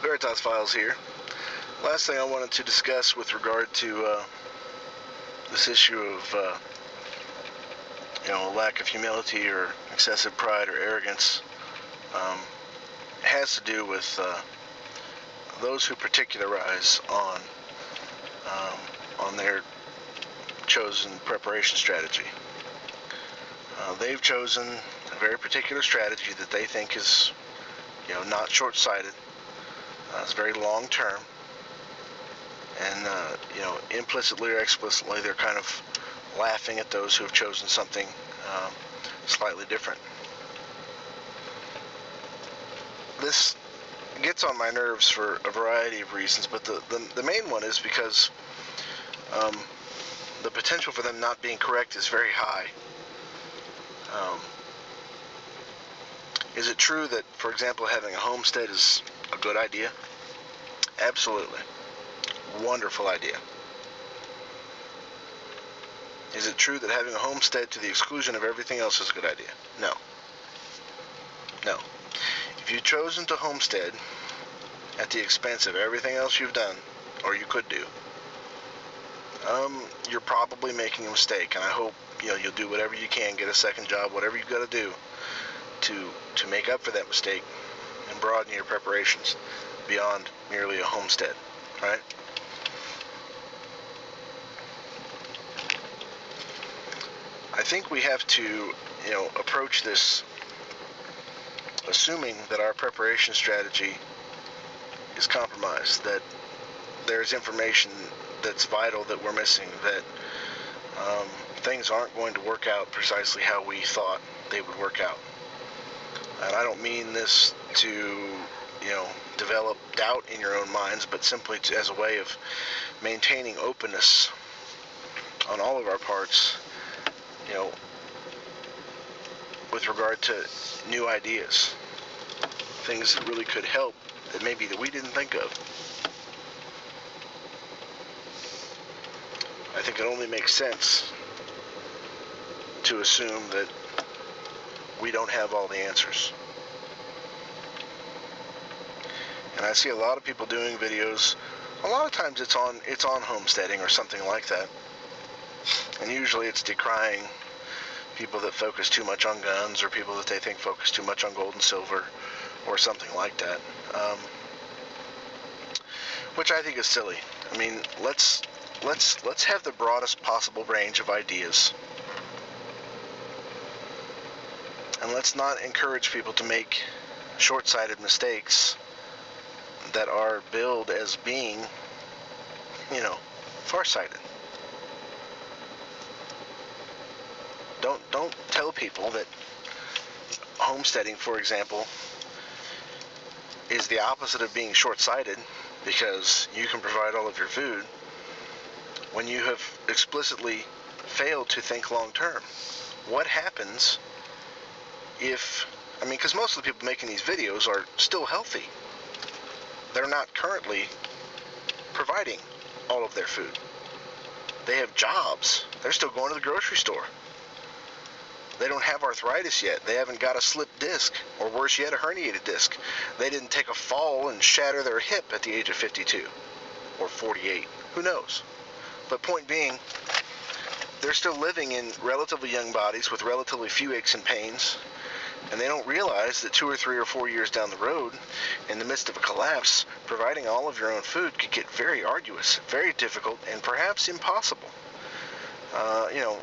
Veritas Files here. Last thing I wanted to discuss with regard to this issue of lack of humility or excessive pride or arrogance has to do with those who particularize on their chosen preparation strategy. They've chosen a very particular strategy that they think is, not short-sighted. It's very long-term, and implicitly or explicitly, they're kind of laughing at those who have chosen something slightly different. This gets on my nerves for a variety of reasons, but the main one is because the potential for them not being correct is very high. Is it true that, for example, having a homestead is a good idea? Absolutely. Wonderful idea. Is it true that having a homestead to the exclusion of everything else is a good idea? No. No. If you've chosen to homestead at the expense of everything else you've done, or you could do, you're probably making a mistake, and I hope you'll do whatever you can, get a second job, whatever you've got to do to make up for that mistake and broaden your preparations beyond merely a homestead, right? I think we have to, approach this assuming that our preparation strategy is compromised, that there's information that's vital that we're missing, that things aren't going to work out precisely how we thought they would work out. And I don't mean this to, develop doubt in your own minds, but simply as a way of maintaining openness on all of our parts, with regard to new ideas, things that really could help that maybe that we didn't think of. I think it only makes sense to assume that we don't have all the answers. And I see a lot of people doing videos. A lot of times it's on homesteading or something like that. And usually it's decrying people that focus too much on guns, or people that they think focus too much on gold and silver, or something like that. Which I think is silly. I mean, let's have the broadest possible range of ideas. And let's not encourage people to make short-sighted mistakes that are billed as being, far-sighted. Don't tell people that homesteading, for example, is the opposite of being short-sighted because you can provide all of your food when you have explicitly failed to think long-term. What happens if, because most of the people making these videos are still healthy. They're not currently providing all of their food. They have jobs. They're still going to the grocery store. They don't have arthritis yet. They haven't got a slipped disc, or worse yet, a herniated disc. They didn't take a fall and shatter their hip at the age of 52 or 48. Who knows? But point being, they're still living in relatively young bodies with relatively few aches and pains, and they don't realize that 2 or 3 or 4 years down the road, in the midst of a collapse, providing all of your own food could get very arduous, very difficult, and perhaps impossible.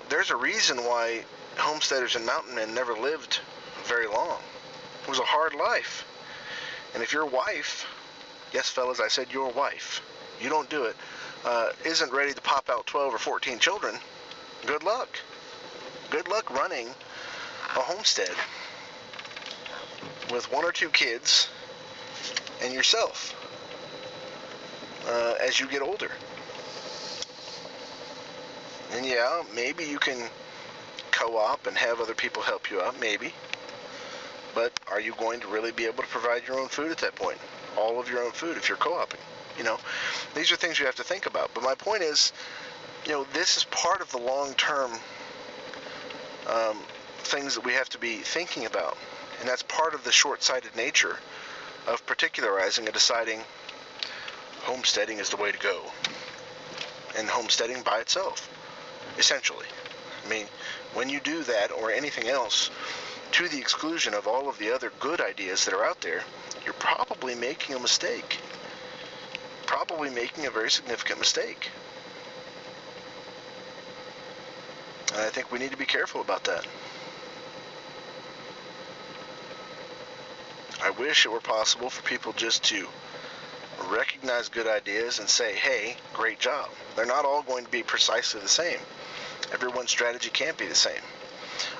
There's a reason why homesteaders and mountain men never lived very long. It was a hard life. And if your wife, yes fellas, I said your wife, you don't do it, isn't ready to pop out 12 or 14 children, good luck. Good luck running a homestead with 1 or 2 kids and yourself as you get older. And yeah, maybe you can co-op and have other people help you out, maybe. But are you going to really be able to provide your own food at that point? All of your own food if you're co-oping? These are things you have to think about. But my point is, this is part of the long-term things that we have to be thinking about. And that's part of the short-sighted nature of particularizing and deciding homesteading is the way to go. And homesteading by itself, essentially. I mean, when you do that or anything else to the exclusion of all of the other good ideas that are out there, you're probably making a mistake. Probably making a very significant mistake. And I think we need to be careful about that. I wish it were possible for people just to recognize good ideas and say, hey, great job. They're not all going to be precisely the same. Everyone's strategy can't be the same.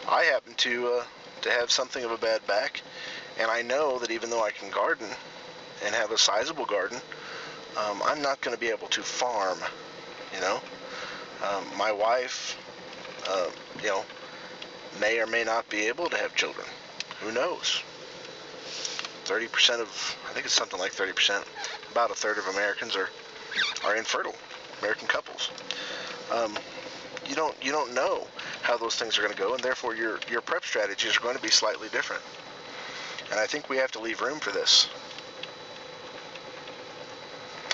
I happen to have something of a bad back, and I know that even though I can garden and have a sizable garden, I'm not going to be able to farm, you know. My wife, you know, may or may not be able to have children. Who knows? 30% of, I think it's something like 30%, about a third of Americans are infertile, American couples. You don't know how those things are going to go, and therefore your prep strategies are going to be slightly different. And I think we have to leave room for this.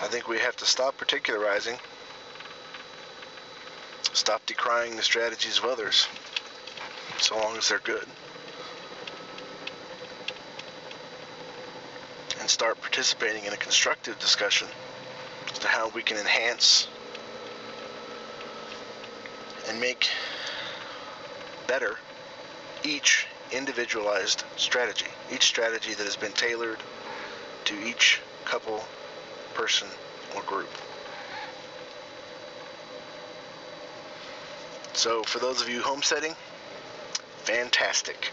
I think we have to stop particularizing, stop decrying the strategies of others, so long as they're good, and start participating in a constructive discussion as to how we can enhance and make better each individualized strategy, each strategy that has been tailored to each couple, person, or group. So for those of you homesteading, fantastic.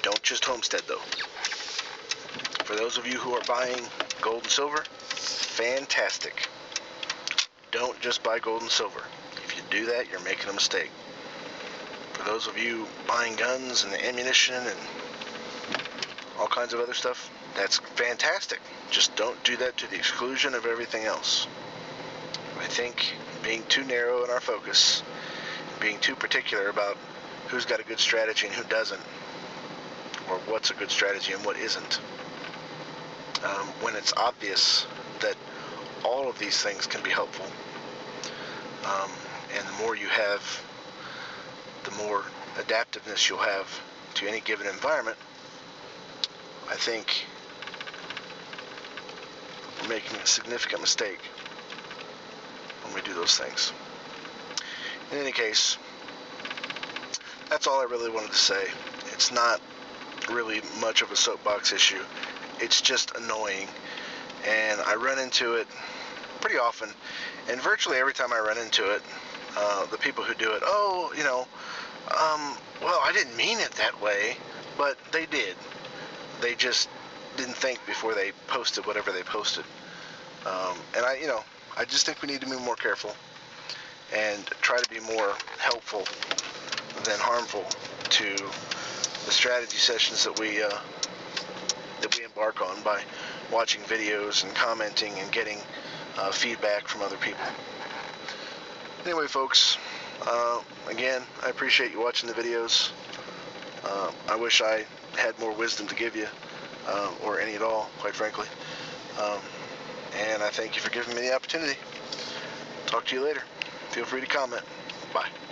Don't just homestead though. For those of you who are buying gold and silver, fantastic. Don't just buy gold and silver. If you do that, you're making a mistake. For those of you buying guns and ammunition and all kinds of other stuff, that's fantastic. Just don't do that to the exclusion of everything else. I think being too narrow in our focus, being too particular about who's got a good strategy and who doesn't, or what's a good strategy and what isn't, when it's obvious that all of these things can be helpful, and the more you have, the more adaptiveness you'll have to any given environment. I think we're making a significant mistake when we do those things. In any case, that's all I really wanted to say. It's not really much of a soapbox issue. It's just annoying, and I run into it pretty often, and virtually every time I run into it, the people who do it, well, I didn't mean it that way, but they did. They just didn't think before they posted whatever they posted. And I just think we need to be more careful and try to be more helpful than harmful to the strategy sessions that we embark on by watching videos and commenting and getting feedback from other people. Anyway, folks, again, I appreciate you watching the videos. I wish I had more wisdom to give you, or any at all, quite frankly. And I thank you for giving me the opportunity. Talk to you later. Feel free to comment. Bye.